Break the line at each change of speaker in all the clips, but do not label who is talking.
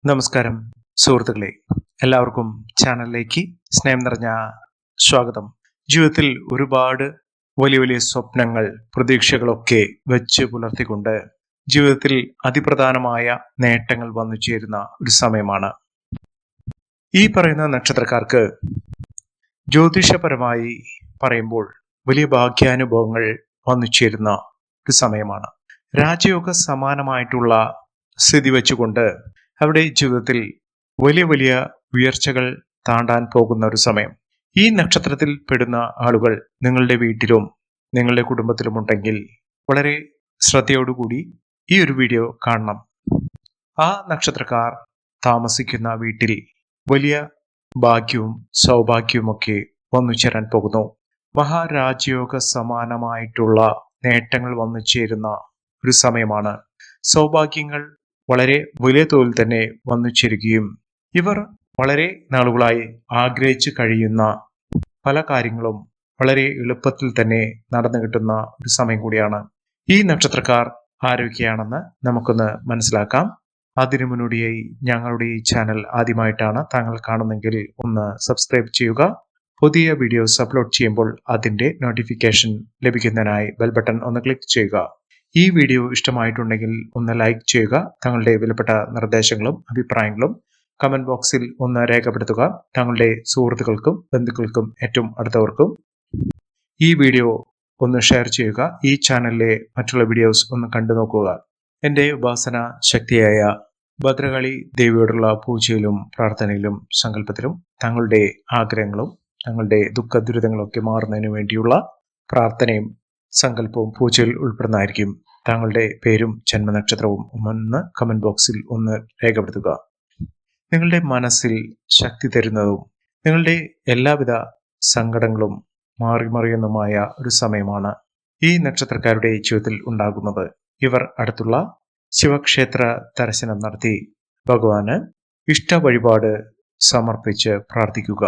നമസ്കാരം സുഹൃത്തുക്കളെ, എല്ലാവർക്കും ചാനലിലേക്ക് സ്നേഹം നിറഞ്ഞ സ്വാഗതം. ജീവിതത്തിൽ ഒരുപാട് വലിയ വലിയ സ്വപ്നങ്ങൾ, പ്രതീക്ഷകളൊക്കെ വെച്ച് പുലർത്തിക്കൊണ്ട് ജീവിതത്തിൽ അതിപ്രധാനമായ നേട്ടങ്ങൾ വന്നു ചേരുന്ന ഒരു സമയമാണ്. ഈ പറയുന്ന നക്ഷത്രക്കാർക്ക് ജ്യോതിഷപരമായി പറയുമ്പോൾ വലിയ ഭാഗ്യാനുഭവങ്ങൾ വന്നു ചേരുന്ന ഒരു സമയമാണ്. രാജയോഗ സമാനമായിട്ടുള്ള സ്ഥിതി വെച്ചുകൊണ്ട് അവരുടെ ജീവിതത്തിൽ വലിയ വലിയ ഉയർച്ചകൾ താണ്ടാൻ പോകുന്ന ഒരു സമയം. ഈ നക്ഷത്രത്തിൽ പെടുന്ന ആളുകൾ നിങ്ങളുടെ വീട്ടിലും നിങ്ങളുടെ കുടുംബത്തിലും ഉണ്ടെങ്കിൽ വളരെ ശ്രദ്ധയോടുകൂടി ഈ ഒരു വീഡിയോ കാണണം. ആ നക്ഷത്രക്കാർ താമസിക്കുന്ന വീട്ടിൽ വലിയ ഭാഗ്യവും സൗഭാഗ്യവുമൊക്കെ വന്നു ചേരാൻ പോകുന്നു. മഹാരാജയോഗ സമാനമായിട്ടുള്ള നേട്ടങ്ങൾ വന്നു ചേരുന്ന ഒരു സമയമാണ്. സൗഭാഗ്യങ്ങൾ വളരെ വലിയ തോതിൽ തന്നെ വന്നു ചേരുകയും ഇവർ വളരെ നാളുകളായി ആഗ്രഹിച്ചു കഴിയുന്ന പല കാര്യങ്ങളും വളരെ എളുപ്പത്തിൽ തന്നെ നടന്നു കിട്ടുന്ന ഒരു സമയം കൂടിയാണ്. ഈ നക്ഷത്രക്കാർ ആരൊക്കെയാണെന്ന് നമുക്കൊന്ന് മനസ്സിലാക്കാം. അതിനു മുന്നോടിയായി ഞങ്ങളുടെ ഈ ചാനൽ ആദ്യമായിട്ടാണ് താങ്കൾ കാണുന്നെങ്കിൽ ഒന്ന് സബ്സ്ക്രൈബ് ചെയ്യുക. പുതിയ വീഡിയോസ് അപ്ലോഡ് ചെയ്യുമ്പോൾ അതിന്റെ നോട്ടിഫിക്കേഷൻ ലഭിക്കുന്നതിനായി ബെൽ ബട്ടൺ ഒന്ന് ക്ലിക്ക് ചെയ്യുക. ഈ വീഡിയോ ഇഷ്ടമായിട്ടുണ്ടെങ്കിൽ ഒന്ന് ലൈക്ക് ചെയ്യുക. തങ്ങളുടെ വിലപ്പെട്ട നിർദ്ദേശങ്ങളും അഭിപ്രായങ്ങളും കമന്റ് ബോക്സിൽ ഒന്ന് രേഖപ്പെടുത്തുക. തങ്ങളുടെ സുഹൃത്തുക്കൾക്കും ബന്ധുക്കൾക്കും ഏറ്റവും അടുത്തവർക്കും ഈ വീഡിയോ ഒന്ന് ഷെയർ ചെയ്യുക. ഈ ചാനലിലെ മറ്റുള്ള വീഡിയോസ് ഒന്ന് കണ്ടു നോക്കുക. എൻ്റെ ഉപാസന ശക്തിയായ ഭദ്രകാളി ദേവിയോടുള്ള പൂജയിലും പ്രാർത്ഥനയിലും സങ്കല്പത്തിലും തങ്ങളുടെ ആഗ്രഹങ്ങളും തങ്ങളുടെ ദുഃഖ ദുരിതങ്ങളൊക്കെ മാറുന്നതിന് വേണ്ടിയുള്ള പ്രാർത്ഥനയും സങ്കല്പവും പൂജയിൽ ഉൾപ്പെടുന്നതായിരിക്കും. താങ്കളുടെ പേരും ജന്മനക്ഷത്രവും ഒന്ന് കമന്റ് ബോക്സിൽ ഒന്ന് രേഖപ്പെടുത്തുക. നിങ്ങളുടെ മനസ്സിൽ ശക്തി തരുന്നതും നിങ്ങളുടെ എല്ലാവിധ സങ്കടങ്ങളും മാറിമറിയുന്നതുമായ ഒരു സമയമാണ് ഈ നക്ഷത്രക്കാരുടെ ജീവിതത്തിൽ ഉണ്ടാകുന്നത്. ഇവർ അടുത്തുള്ള ശിവക്ഷേത്ര ദർശനം നടത്തി ഭഗവാന് ഇഷ്ട വഴിപാട് സമർപ്പിച്ച് പ്രാർത്ഥിക്കുക.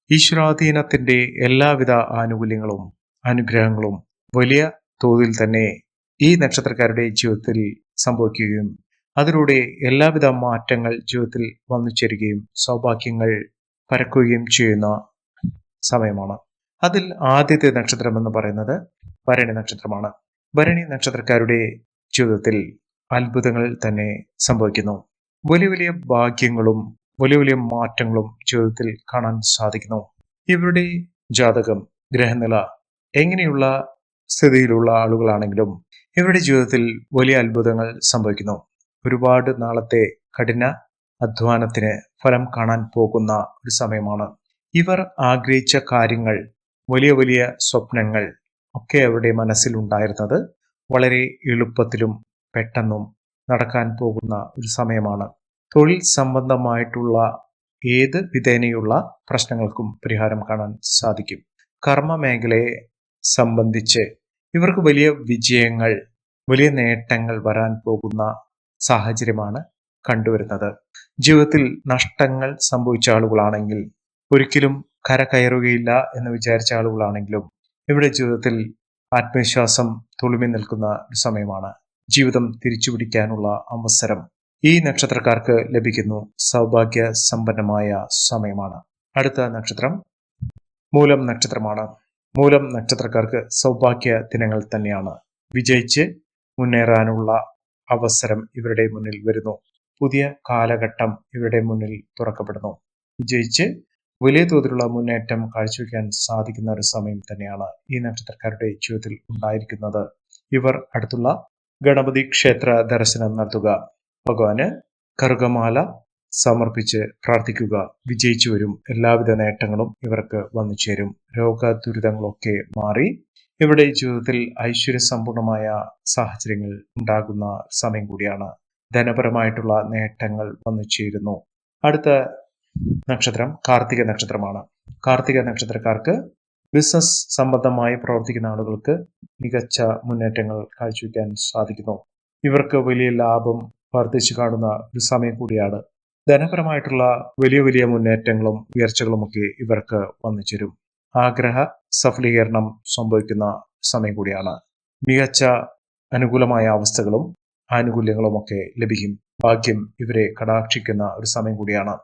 ഈശ്വരാധീനത്തിന്റെ എല്ലാവിധ ആനുകൂല്യങ്ങളും അനുഗ്രഹങ്ങളും വലിയ തോതിൽ തന്നെ ഈ നക്ഷത്രക്കാരുടെ ജീവിതത്തിൽ സംഭവിക്കുകയും അതിലൂടെ എല്ലാവിധ മാറ്റങ്ങൾ ജീവിതത്തിൽ വന്നു ചേരുകയും സൗഭാഗ്യങ്ങൾ പരക്കുകയും ചെയ്യുന്ന സമയമാണ്. അതിൽ ആദ്യത്തെ നക്ഷത്രം എന്ന് പറയുന്നത് ഭരണി നക്ഷത്രമാണ്. ഭരണി നക്ഷത്രക്കാരുടെ ജീവിതത്തിൽ അത്ഭുതങ്ങൾ തന്നെ സംഭവിക്കുന്നു. വലിയ വലിയ ഭാഗ്യങ്ങളും വലിയ വലിയ മാറ്റങ്ങളും ജീവിതത്തിൽ കാണാൻ സാധിക്കുന്നു. ഇവരുടെ ജാതകം, ഗ്രഹനില എങ്ങനെയുള്ള സ്ഥിതിയിലുള്ള ആളുകളാണെങ്കിലും ഇവരുടെ ജീവിതത്തിൽ വലിയ അത്ഭുതങ്ങൾ സംഭവിക്കുന്നു. ഒരുപാട് നാളത്തെ കഠിന അധ്വാനത്തിന് ഫലം കാണാൻ പോകുന്ന ഒരു സമയമാണ്. ഇവർ ആഗ്രഹിച്ച കാര്യങ്ങൾ, വലിയ വലിയ സ്വപ്നങ്ങൾ ഒക്കെ അവരുടെ മനസ്സിൽ ഉണ്ടായിരുന്നത് വളരെ എളുപ്പത്തിലും പെട്ടെന്നും നടക്കാൻ പോകുന്ന ഒരു സമയമാണ്. തൊഴിൽ സംബന്ധമായിട്ടുള്ള ഏത് വിധേനയുള്ള പ്രശ്നങ്ങൾക്കും പരിഹാരം കാണാൻ സാധിക്കും. കർമ്മ മേഖലയെ സംബന്ധിച്ച് ഇവർക്ക് വലിയ വിജയങ്ങൾ, വലിയ നേട്ടങ്ങൾ വരാൻ പോകുന്ന സാഹചര്യമാണ് കണ്ടുവരുന്നത്. ജീവിതത്തിൽ നഷ്ടങ്ങൾ സംഭവിച്ച ആളുകളാണെങ്കിൽ, ഒരിക്കലും കര കയറുകയില്ല എന്ന് വിചാരിച്ച ആളുകളാണെങ്കിലും ഇവരുടെ ജീവിതത്തിൽ ആത്മവിശ്വാസം തുളുമ്പി നിൽക്കുന്ന ഒരു സമയമാണ്. ജീവിതം തിരിച്ചുപിടിക്കാനുള്ള അവസരം ഈ നക്ഷത്രക്കാർക്ക് ലഭിക്കുന്നു. സൗഭാഗ്യ സമ്പന്നമായ സമയമാണ്. അടുത്ത നക്ഷത്രം മൂലം നക്ഷത്രമാണ്. മൂലം നക്ഷത്രക്കാർക്ക് സൗഭാഗ്യ ദിനങ്ങൾ തന്നെയാണ്. വിജയിച്ച് മുന്നേറാനുള്ള അവസരം ഇവരുടെ മുന്നിൽ വരുന്നു. പുതിയ കാലഘട്ടം ഇവരുടെ മുന്നിൽ തുറക്കപ്പെടുന്നു. വിജയിച്ച് വലിയ തോതിലുള്ള മുന്നേറ്റം കാഴ്ചവെക്കാൻ സാധിക്കുന്ന ഒരു സമയം തന്നെയാണ് ഈ നക്ഷത്രക്കാരുടെ ജീവിതത്തിൽ ഉണ്ടായിരിക്കുന്നത്. ഇവർ അടുത്തുള്ള ഗണപതി ക്ഷേത്ര ദർശനം നടത്തുക. ഭഗവാന് കറുകമാല സമർപ്പിച്ച് പ്രാർത്ഥിക്കുക. വിജയിച്ചു വരും. എല്ലാവിധ നേട്ടങ്ങളും ഇവർക്ക് വന്നു ചേരും. രോഗ ദുരിതങ്ങളൊക്കെ മാറി ഇവരുടെ ജീവിതത്തിൽ ഐശ്വര്യസമ്പൂർണമായ സാഹചര്യങ്ങൾ ഉണ്ടാകുന്ന സമയം കൂടിയാണ്. ധനപരമായിട്ടുള്ള നേട്ടങ്ങൾ വന്നു ചേരുന്നു. അടുത്ത നക്ഷത്രം കാർത്തിക നക്ഷത്രമാണ്. കാർത്തിക നക്ഷത്രക്കാർക്ക് ബിസിനസ് സംബന്ധമായി പ്രവർത്തിക്കുന്ന ആളുകൾക്ക് മികച്ച മുന്നേറ്റങ്ങൾ കാഴ്ചവെക്കാൻ സാധിക്കുന്നു. ഇവർക്ക് വലിയ ലാഭം വർദ്ധിച്ചു കാണുന്ന ഒരു സമയം കൂടിയാണ്. ധനപരമായിട്ടുള്ള വലിയ വലിയ മുന്നേറ്റങ്ങളും ഉയർച്ചകളുമൊക്കെ ഇവർക്ക് വന്നു ചേരും. ആഗ്രഹ സഫലീകരണം സംഭവിക്കുന്ന സമയം കൂടിയാണ്. മികച്ച അനുകൂലമായ അവസ്ഥകളും ആനുകൂല്യങ്ങളുമൊക്കെ ലഭിക്കും. ഭാഗ്യം ഇവരെ കടാക്ഷിക്കുന്ന ഒരു സമയം കൂടിയാണ്.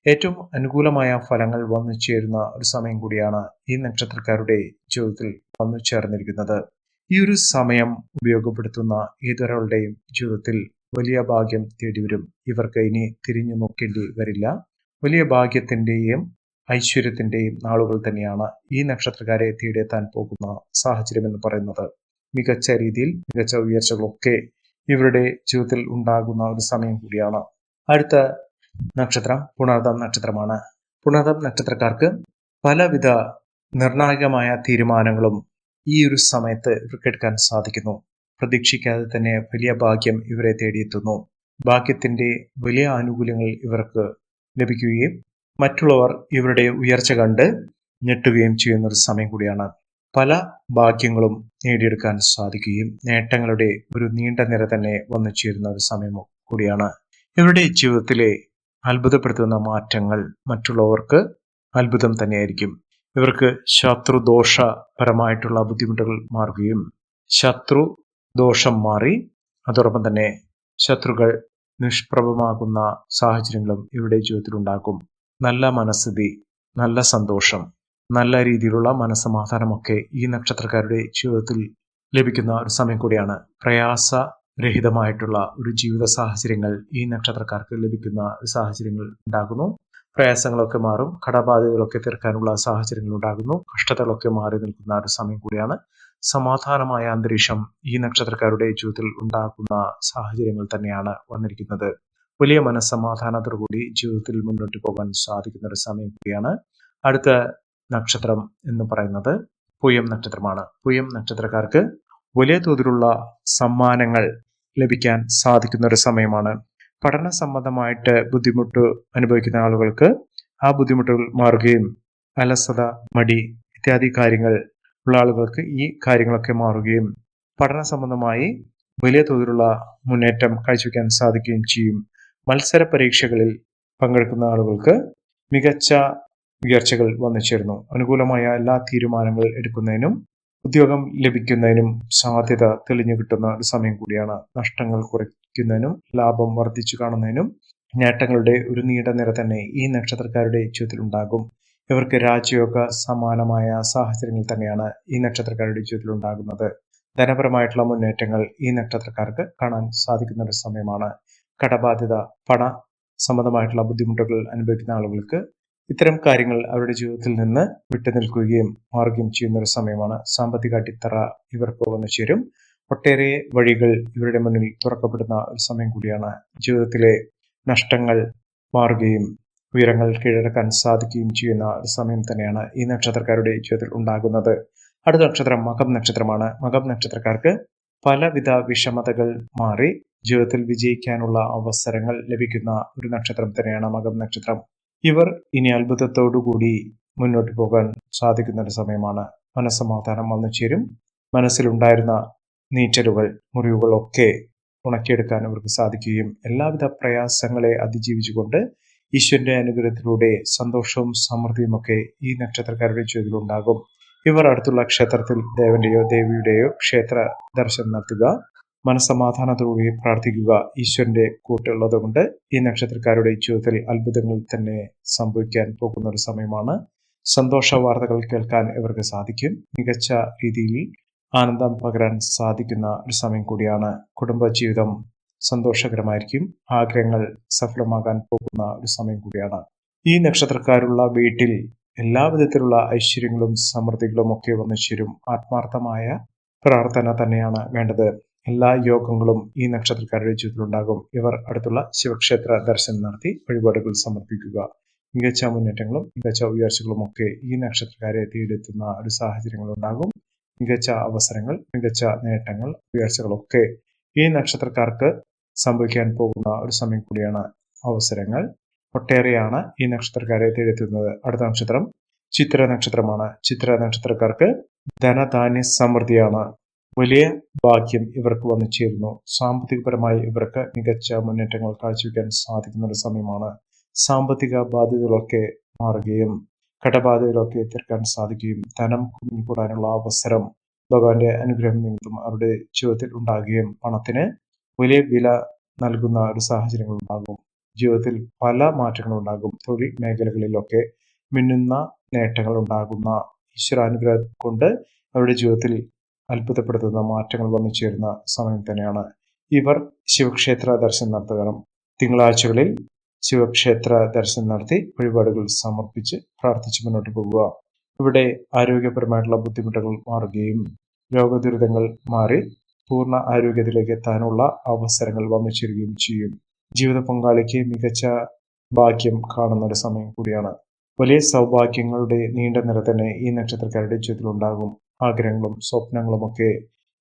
ഏറ്റവും അനുകൂലമായ ഫലങ്ങൾ വന്നു ചേരുന്ന ഒരു സമയം കൂടിയാണ് ഈ നക്ഷത്രക്കാരുടെ ജീവിതത്തിൽ വന്നു ചേർന്നിരിക്കുന്നത്. ഈ ഒരു സമയം ഉപയോഗപ്പെടുത്തുന്ന ഏതൊരാളുടെയും ജീവിതത്തിൽ വലിയ ഭാഗ്യം തേടിവരും. ഇവർക്ക് ഇനി തിരിഞ്ഞു നോക്കേണ്ടി വരില്ല. വലിയ ഭാഗ്യത്തിന്റെയും ഐശ്വര്യത്തിന്റെയും നാളുകൾ തന്നെയാണ് ഈ നക്ഷത്രക്കാരെ തേടിയെത്താൻ പോകുന്ന സാഹചര്യം എന്ന് പറയുന്നത്. മികച്ച രീതിയിൽ മികച്ച ഉയർച്ചകളൊക്കെ ഇവരുടെ ജീവിതത്തിൽ ഉണ്ടാകുന്ന ഒരു സമയം കൂടിയാണ്. അടുത്ത നക്ഷത്രം പുണർദം നക്ഷത്രമാണ്. പുണർദം നക്ഷത്രക്കാർക്ക് പലവിധ നിർണായകമായ തീരുമാനങ്ങളും ഈ ഒരു സമയത്ത് ഇവർക്ക് എടുക്കാൻ സാധിക്കുന്നു. പ്രതീക്ഷിക്കാതെ തന്നെ വലിയ ഭാഗ്യം ഇവരെ തേടിയെത്തുന്നു. ഭാഗ്യത്തിന്റെ വലിയ ആനുകൂല്യങ്ങൾ ഇവർക്ക് ലഭിക്കുകയും മറ്റുള്ളവർ ഇവരുടെ ഉയർച്ച കണ്ട് ഞെട്ടുകയും ചെയ്യുന്ന ഒരു സമയം കൂടിയാണ്. പല ഭാഗ്യങ്ങളും നേടിയെടുക്കാൻ സാധിക്കുകയും നേട്ടങ്ങളുടെ ഒരു നീണ്ട നിര തന്നെ വന്നു ചേരുന്ന ഒരു സമയം കൂടിയാണ്. ഇവരുടെ ജീവിതത്തിലെ അത്ഭുതപ്പെടുത്തുന്ന മാറ്റങ്ങൾ മറ്റുള്ളവർക്ക് അത്ഭുതം തന്നെയായിരിക്കും. ഇവർക്ക് ശത്രുദോഷപരമായിട്ടുള്ള ബുദ്ധിമുട്ടുകൾ മാറുകയും ശത്രു ദോഷം മാറി അതോടൊപ്പം തന്നെ ശത്രുക്കൾ നിഷ്പ്രഭമാകുന്ന സാഹചര്യങ്ങളും ഇവരുടെ ജീവിതത്തിൽ ഉണ്ടാകും. നല്ല മനസ്ഥിതി, നല്ല സന്തോഷം, നല്ല രീതിയിലുള്ള മനസ്സമാധാനമൊക്കെ ഈ നക്ഷത്രക്കാരുടെ ജീവിതത്തിൽ ലഭിക്കുന്ന ഒരു സമയം കൂടിയാണ്. പ്രയാസരഹിതമായിട്ടുള്ള ഒരു ജീവിത സാഹചര്യങ്ങൾ ഈ നക്ഷത്രക്കാർക്ക് ലഭിക്കുന്ന സാഹചര്യങ്ങൾ ഉണ്ടാകുന്നു. പ്രയാസങ്ങളൊക്കെ മാറും. കടബാധ്യതകളൊക്കെ തീർക്കാനുള്ള സാഹചര്യങ്ങൾ ഉണ്ടാകുന്നു. കഷ്ടതകളൊക്കെ മാറി നിൽക്കുന്ന ഒരു സമയം കൂടിയാണ്. സമാധാനമായ അന്തരീക്ഷം ഈ നക്ഷത്രക്കാരുടെ ജീവിതത്തിൽ ഉണ്ടാകുന്ന സാഹചര്യങ്ങൾ തന്നെയാണ് വന്നിരിക്കുന്നത്. വലിയ മനസ്സമാധാനത്തോടുകൂടി ജീവിതത്തിൽ മുന്നോട്ട് പോകാൻ സാധിക്കുന്ന ഒരു സമയം കൂടിയാണ്. അടുത്ത നക്ഷത്രം എന്ന് പറയുന്നത് പൂയം നക്ഷത്രമാണ്. പൂയം നക്ഷത്രക്കാർക്ക് വലിയ തോതിലുള്ള സമ്മാനങ്ങൾ ലഭിക്കാൻ സാധിക്കുന്ന ഒരു സമയമാണ്. പഠന സംബന്ധമായിട്ട് ബുദ്ധിമുട്ട് അനുഭവിക്കുന്ന ആളുകൾക്ക് ആ ബുദ്ധിമുട്ടുകൾ മാറുകയും അലസത, മടി ഇത്യാദി കാര്യങ്ങൾ ഉള്ള ആളുകൾക്ക് ഈ കാര്യങ്ങളൊക്കെ മാറുകയും പഠന സംബന്ധമായി വലിയ തോതിലുള്ള മുന്നേറ്റം കാഴ്ചവെക്കാൻ സാധിക്കുകയും ചെയ്യും. മത്സര പരീക്ഷകളിൽ പങ്കെടുക്കുന്ന ആളുകൾക്ക് മികച്ച ഉയർച്ചകൾ വന്നു ചേരുന്നു. അനുകൂലമായ എല്ലാ തീരുമാനങ്ങൾ എടുക്കുന്നതിനും ഉദ്യോഗം ലഭിക്കുന്നതിനും സാധ്യത തെളിഞ്ഞു കിട്ടുന്ന ഒരു സമയം കൂടിയാണ്. നഷ്ടങ്ങൾ കുറയ്ക്കുന്നതിനും ലാഭം വർദ്ധിച്ചു കാണുന്നതിനും നേട്ടങ്ങളുടെ ഒരു നീണ്ട നിര തന്നെ ഈ നക്ഷത്രക്കാരുടെ ജീവിതത്തിൽ ഉണ്ടാകും. ഇവർക്ക് രാജയോഗ സമാനമായ സാഹചര്യങ്ങൾ തന്നെയാണ് ഈ നക്ഷത്രക്കാരുടെ ജീവിതത്തിൽ ഉണ്ടാകുന്നത്. ധനപരമായിട്ടുള്ള മുന്നേറ്റങ്ങൾ ഈ നക്ഷത്രക്കാർക്ക് കാണാൻ സാധിക്കുന്ന ഒരു സമയമാണ്. കടബാധ്യത, പണ സംബന്ധമായിട്ടുള്ള ബുദ്ധിമുട്ടുകൾ അനുഭവിക്കുന്ന ആളുകൾക്ക് ഇത്തരം കാര്യങ്ങൾ അവരുടെ ജീവിതത്തിൽ നിന്ന് വിട്ടുനിൽക്കുകയും മാറുകയും ചെയ്യുന്ന ഒരു സമയമാണ്. സാമ്പത്തിക അടിത്തറ ഇവർക്ക് വന്നു ചേരും. ഒട്ടേറെ വഴികൾ ഇവരുടെ മുന്നിൽ തുറക്കപ്പെടുന്ന ഒരു സമയം കൂടിയാണ്. ജീവിതത്തിലെ നഷ്ടങ്ങൾ മാറുകയും ഉയരങ്ങൾ കീഴടക്കാൻ സാധിക്കുകയും ചെയ്യുന്ന ഒരു സമയം തന്നെയാണ് ഈ നക്ഷത്രക്കാരുടെ ജീവിതത്തിൽ ഉണ്ടാകുന്നത്. അടുത്ത നക്ഷത്രം മകം നക്ഷത്രമാണ്. മകം നക്ഷത്രക്കാർക്ക് പലവിധ വിഷമതകൾ മാറി ജീവിതത്തിൽ വിജയിക്കാനുള്ള അവസരങ്ങൾ ലഭിക്കുന്ന ഒരു നക്ഷത്രം തന്നെയാണ് മകം നക്ഷത്രം. ഇവർ ഇനി അത്ഭുതത്തോടുകൂടി മുന്നോട്ട് പോകാൻ സാധിക്കുന്ന ഒരു സമയമാണ്. മനസ്സമാധാനം വന്നു ചേരും. മനസ്സിലുണ്ടായിരുന്ന നീറ്റലുകൾ, മുറിവുകളൊക്കെ ഉണക്കിയെടുക്കാൻ അവർക്ക് സാധിക്കുകയും എല്ലാവിധ പ്രയാസങ്ങളെ അതിജീവിച്ചുകൊണ്ട് ഈശ്വരന്റെ അനുഗ്രഹത്തിലൂടെ സന്തോഷവും സമൃദ്ധിയും ഒക്കെ ഈ നക്ഷത്രക്കാരുടെ ജീവിതത്തിൽ ഉണ്ടാകും. ഇവർ അടുത്തുള്ള ക്ഷേത്രത്തിൽ ദേവന്റെയോ ദേവിയുടെയോ ക്ഷേത്ര ദർശനം നടത്തുക, മനസ്സമാധാനത്തോടുകൂടി പ്രാർത്ഥിക്കുക. ഈശ്വരന്റെ കൂട്ടുള്ളത് കൊണ്ട് ഈ നക്ഷത്രക്കാരുടെ ജീവിതത്തിൽ അത്ഭുതങ്ങൾ തന്നെ സംഭവിക്കാൻ പോകുന്ന ഒരു സമയമാണ്. സന്തോഷ വാർത്തകൾ കേൾക്കാൻ ഇവർക്ക് സാധിക്കും. മികച്ച രീതിയിൽ ആനന്ദം പകരാൻ സാധിക്കുന്ന ഒരു സമയം കൂടിയാണ്. കുടുംബജീവിതം സന്തോഷകരമായിരിക്കും. ആഗ്രഹങ്ങൾ സഫലമാകാൻ പോകുന്ന ഒരു സമയം കൂടിയാണ്. ഈ നക്ഷത്രക്കാരുള്ള വീട്ടിൽ എല്ലാവിധത്തിലുള്ള ഐശ്വര്യങ്ങളും സമൃദ്ധികളും ഒക്കെ വന്നു ചേരും. ആത്മാർത്ഥമായ പ്രാർത്ഥന തന്നെയാണ് വേണ്ടത്. എല്ലാ യോഗങ്ങളും ഈ നക്ഷത്രക്കാരുടെ ജീവിതത്തിൽ ഉണ്ടാകും. ഇവർ അടുത്തുള്ള ശിവക്ഷേത്ര ദർശനം നടത്തി വഴിപാടുകൾ സമർപ്പിക്കുക. മികച്ച മുന്നേറ്റങ്ങളും മികച്ച ഉയർച്ചകളും ഒക്കെ ഈ നക്ഷത്രക്കാരെ തേടിയെത്തുന്ന ഒരു സാഹചര്യങ്ങൾ ഉണ്ടാകും. മികച്ച അവസരങ്ങൾ, മികച്ച നേട്ടങ്ങൾ, ഉയർച്ചകളൊക്കെ ഈ നക്ഷത്രക്കാർക്ക് സംഭവിക്കാൻ പോകുന്ന ഒരു സമയം കൂടിയാണ്. അവസരങ്ങൾ ഒട്ടേറെയാണ് ഈ നക്ഷത്രക്കാരെ തേടിയെത്തുന്നത്. അടുത്ത നക്ഷത്രം ചിത്ര നക്ഷത്രമാണ്. ചിത്ര നക്ഷത്രക്കാർക്ക് ധനധാന്യ സമൃദ്ധിയാണ്. വലിയ ഭാഗ്യം ഇവർക്ക് വന്നു ചേരുന്നു. സാമ്പത്തികപരമായി ഇവർക്ക് മികച്ച മുന്നേറ്റങ്ങൾ കാഴ്ചവെക്കാൻ സാധിക്കുന്ന ഒരു സമയമാണ്. സാമ്പത്തിക ബാധ്യതകളൊക്കെ മാറുകയും കടബാധ്യതകളൊക്കെ തീർക്കാൻ സാധിക്കുകയും ധനം കുമിഞ്ഞുകൂടാനുള്ള അവസരം ഭഗവാന്റെ അനുഗ്രഹം നിമിത്തം അവരുടെ ജീവിതത്തിൽ ഉണ്ടാകുകയും പണത്തിന് വലിയ വില നൽകുന്ന ഒരു സാഹചര്യങ്ങൾ ഉണ്ടാകും. ജീവിതത്തിൽ പല മാറ്റങ്ങളും ഉണ്ടാകും. തൊഴിൽ മേഖലകളിലൊക്കെ മിന്നുന്ന നേട്ടങ്ങൾ ഉണ്ടാകുന്ന ഈശ്വരാനുഗ്രഹം കൊണ്ട് അവരുടെ ജീവിതത്തിൽ അത്ഭുതപ്പെടുത്തുന്ന മാറ്റങ്ങൾ വന്നു ചേരുന്ന സമയം തന്നെയാണ്. ഇവർ ശിവക്ഷേത്ര ദർശനം നടത്തണം. തിങ്കളാഴ്ചകളിൽ ശിവക്ഷേത്ര ദർശനം നടത്തി വഴിപാടുകൾ സമർപ്പിച്ച് പ്രാർത്ഥിച്ച് മുന്നോട്ട് പോകുക. ഇവിടെ ആരോഗ്യപരമായിട്ടുള്ള ബുദ്ധിമുട്ടുകൾ മാറുകയും രോഗദുരിതങ്ങൾ മാറി പൂർണ്ണ ആരോഗ്യത്തിലേക്ക് എത്താനുള്ള അവസരങ്ങൾ വന്നു ചേരുകയും ചെയ്യും. ജീവിത പങ്കാളിക്ക് മികച്ച ഭാഗ്യം കാണുന്ന ഒരു സമയം കൂടിയാണ്. വലിയ സൗഭാഗ്യങ്ങളുടെ നീണ്ട നിര തന്നെ ഈ നക്ഷത്രക്കാരുടെ ജീവിതത്തിൽ ഉണ്ടാകും. ആഗ്രഹങ്ങളും സ്വപ്നങ്ങളുമൊക്കെ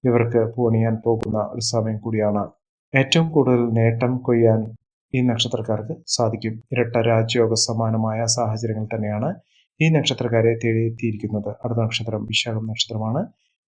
ഇവർക്ക് പൂണിയാൻ പോകുന്ന ഒരു സമയം കൂടിയാണ്. ഏറ്റവും കൂടുതൽ നേട്ടം കൊയ്യാൻ ഈ നക്ഷത്രക്കാർക്ക് സാധിക്കും. ഇരട്ട രാജയോഗ സമാനമായ സാഹചര്യങ്ങൾ തന്നെയാണ് ഈ നക്ഷത്രക്കാരെ തേടിയെത്തിയിരിക്കുന്നത്. അടുത്ത നക്ഷത്രം വിശാഖം നക്ഷത്രമാണ്.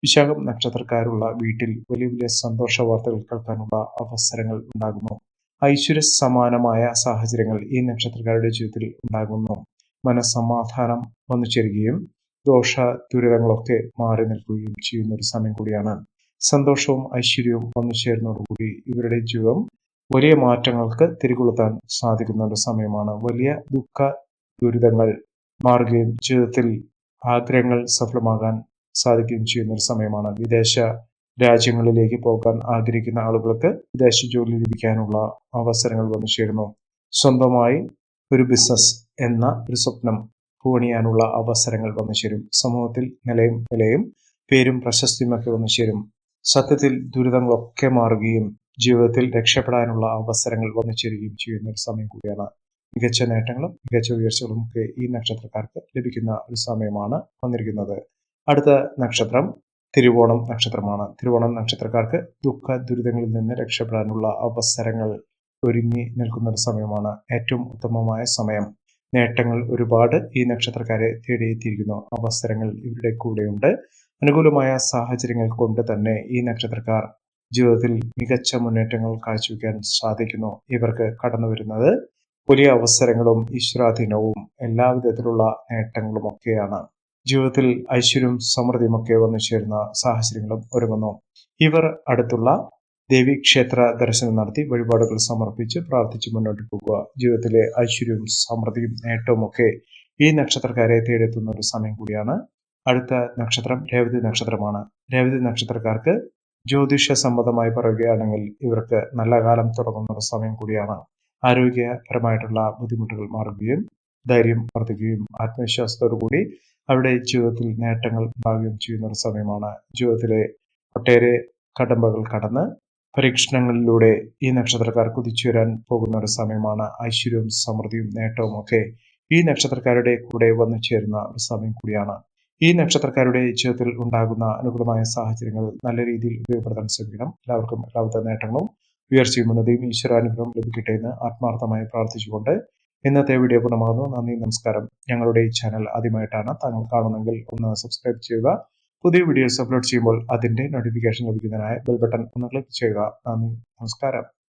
വിശാഖം നക്ഷത്രക്കാരുള്ള വീട്ടിൽ വലിയ വലിയ സന്തോഷ വാർത്തകൾ കേൾക്കാനുള്ള അവസരങ്ങൾ ഉണ്ടാകുന്നു. ഐശ്വര്യ സമാനമായ സാഹചര്യങ്ങൾ ഈ നക്ഷത്രക്കാരുടെ ജീവിതത്തിൽ ഉണ്ടാകുന്നു. മനസ്സമാധാനം വന്നു ചേരുകയും ദോഷ ദുരിതങ്ങളൊക്കെ മാറി നിൽക്കുകയും ചെയ്യുന്ന ഒരു സമയം കൂടിയാണ്. സന്തോഷവും ഐശ്വര്യവും വന്നു ചേരുന്നതോടുകൂടി ഇവരുടെ ജീവിതം വലിയ മാറ്റങ്ങൾക്ക് തിരികൊളുത്താൻ സാധിക്കുന്ന ഒരു സമയമാണ്. വലിയ ദുഃഖ ദുരിതങ്ങൾ മാറുകയും ജീവിതത്തിൽ ആഗ്രഹങ്ങൾ സഫലമാകാൻ സാധിക്കുകയും ചെയ്യുന്ന ഒരു സമയമാണ്. വിദേശ രാജ്യങ്ങളിലേക്ക് പോകാൻ ആഗ്രഹിക്കുന്ന ആളുകൾക്ക് വിദേശ ജോലി ലഭിക്കാനുള്ള അവസരങ്ങൾ വന്നു ചേരുന്നു. സ്വന്തമായി ഒരു ബിസിനസ് എന്ന ഒരു സ്വപ്നം പൂണിയാനുള്ള അവസരങ്ങൾ വന്നു ചേരും. സമൂഹത്തിൽ നിലയും വിലയും പേരും പ്രശസ്തിയുമൊക്കെ വന്നു ചേരും. സത്യത്തിൽ ദുരിതങ്ങളൊക്കെ മാറുകയും ജീവിതത്തിൽ രക്ഷപ്പെടാനുള്ള അവസരങ്ങൾ വന്നു ചേരുകയും ചെയ്യുന്ന ഒരു സമയം കൂടിയാണ്. മികച്ച നേട്ടങ്ങളും മികച്ച ഉയർച്ചകളും ഒക്കെ ഈ നക്ഷത്രക്കാർക്ക് ലഭിക്കുന്ന ഒരു സമയമാണ് വന്നിരിക്കുന്നത്. അടുത്ത നക്ഷത്രം തിരുവോണം നക്ഷത്രമാണ്. തിരുവോണം നക്ഷത്രക്കാർക്ക് ദുഃഖ ദുരിതങ്ങളിൽ നിന്ന് രക്ഷപ്പെടാനുള്ള അവസരങ്ങൾ ഒരുങ്ങി നിൽക്കുന്ന ഒരു സമയമാണ്. ഏറ്റവും ഉത്തമമായ സമയം. നേട്ടങ്ങൾ ഒരുപാട് ഈ നക്ഷത്രക്കാരെ തേടിയെത്തിയിരിക്കുന്നു. അവസരങ്ങൾ ഇവരുടെ കൂടെയുണ്ട്. അനുകൂലമായ സാഹചര്യങ്ങൾ കൊണ്ട് തന്നെ ഈ നക്ഷത്രക്കാർ ജീവിതത്തിൽ മികച്ച മുന്നേറ്റങ്ങൾ കാഴ്ചവെക്കാൻ സാധിക്കുന്നു. ഇവർക്ക് കടന്നു വരുന്നത് വലിയ അവസരങ്ങളും ഈശ്വരാധീനവും എല്ലാവിധത്തിലുള്ള നേട്ടങ്ങളും ഒക്കെയാണ്. ജീവിതത്തിൽ ഐശ്വര്യവും സമൃദ്ധിയുമൊക്കെ വന്നു ചേരുന്ന സാഹചര്യങ്ങളും ഒരുങ്ങുന്നു. ഇവർ അടുത്തുള്ള ദേവീക്ഷേത്ര ദർശനം നടത്തി വഴിപാടുകൾ സമർപ്പിച്ച് പ്രാർത്ഥിച്ച് മുന്നോട്ട് പോകുക. ജീവിതത്തിലെ ഐശ്വര്യവും സമൃദ്ധിയും നേട്ടവും ഒക്കെ ഈ നക്ഷത്രക്കാരെ തേടിയെത്തുന്ന ഒരു സമയം കൂടിയാണ്. അടുത്ത നക്ഷത്രം രേവതി നക്ഷത്രമാണ്. രേവതി നക്ഷത്രക്കാർക്ക് ജ്യോതിഷ സംബന്ധമായി പറയുകയാണെങ്കിൽ ഇവർക്ക് നല്ല കാലം തുടങ്ങുന്ന ഒരു സമയം കൂടിയാണ്. ആരോഗ്യപരമായിട്ടുള്ള ബുദ്ധിമുട്ടുകൾ മാറുകയും ധൈര്യം വർദ്ധിക്കുകയും ആത്മവിശ്വാസത്തോടു കൂടി അവരുടെ ജീവിതത്തിൽ നേട്ടങ്ങൾ ഉണ്ടാകുകയും ചെയ്യുന്ന ഒരു സമയമാണ്. ജീവിതത്തിലെ ഒട്ടേറെ കടമ്പകൾ കടന്ന് പരീക്ഷണങ്ങളിലൂടെ ഈ നക്ഷത്രക്കാർ കുതിച്ചുയരാൻ പോകുന്ന ഒരു സമയമാണ്. ഐശ്വര്യവും സമൃദ്ധിയും നേട്ടവും ഒക്കെ ഈ നക്ഷത്രക്കാരുടെ കൂടെ വന്നു ചേരുന്ന ഒരു സമയം കൂടിയാണ്. ഈ നക്ഷത്രക്കാരുടെ ജീവിതത്തിൽ ഉണ്ടാകുന്ന അനുകൂലമായ സാഹചര്യങ്ങൾ നല്ല രീതിയിൽ ഉപയോഗപ്പെടുത്താൻ ശ്രമിക്കണം. എല്ലാവർക്കും എല്ലാവിധ നേട്ടങ്ങളും ഉയർച്ചയും ഉന്നതിയും ഈശ്വരാനുഗ്രഹം ലഭിക്കട്ടെ എന്ന് ആത്മാർത്ഥമായി പ്രാർത്ഥിച്ചുകൊണ്ട് ഇന്നത്തെ വീഡിയോ പൂർണ്ണമാകുന്നു. നന്ദി, നമസ്കാരം. ഞങ്ങളുടെ ഈ ചാനൽ ആദ്യമായിട്ടാണ് താങ്കൾ കാണുന്നെങ്കിൽ ഒന്ന് സബ്സ്ക്രൈബ് ചെയ്യുക. പുതിയ വീഡിയോസ് അപ്ലോഡ് ചെയ്യുമ്പോൾ അതിന്റെ നോട്ടിഫിക്കേഷൻ ലഭിക്കുന്നതിനായി ബെൽ ബട്ടൺ ഒന്ന് ക്ലിക്ക് ചെയ്യുക. നന്ദി, നമസ്കാരം.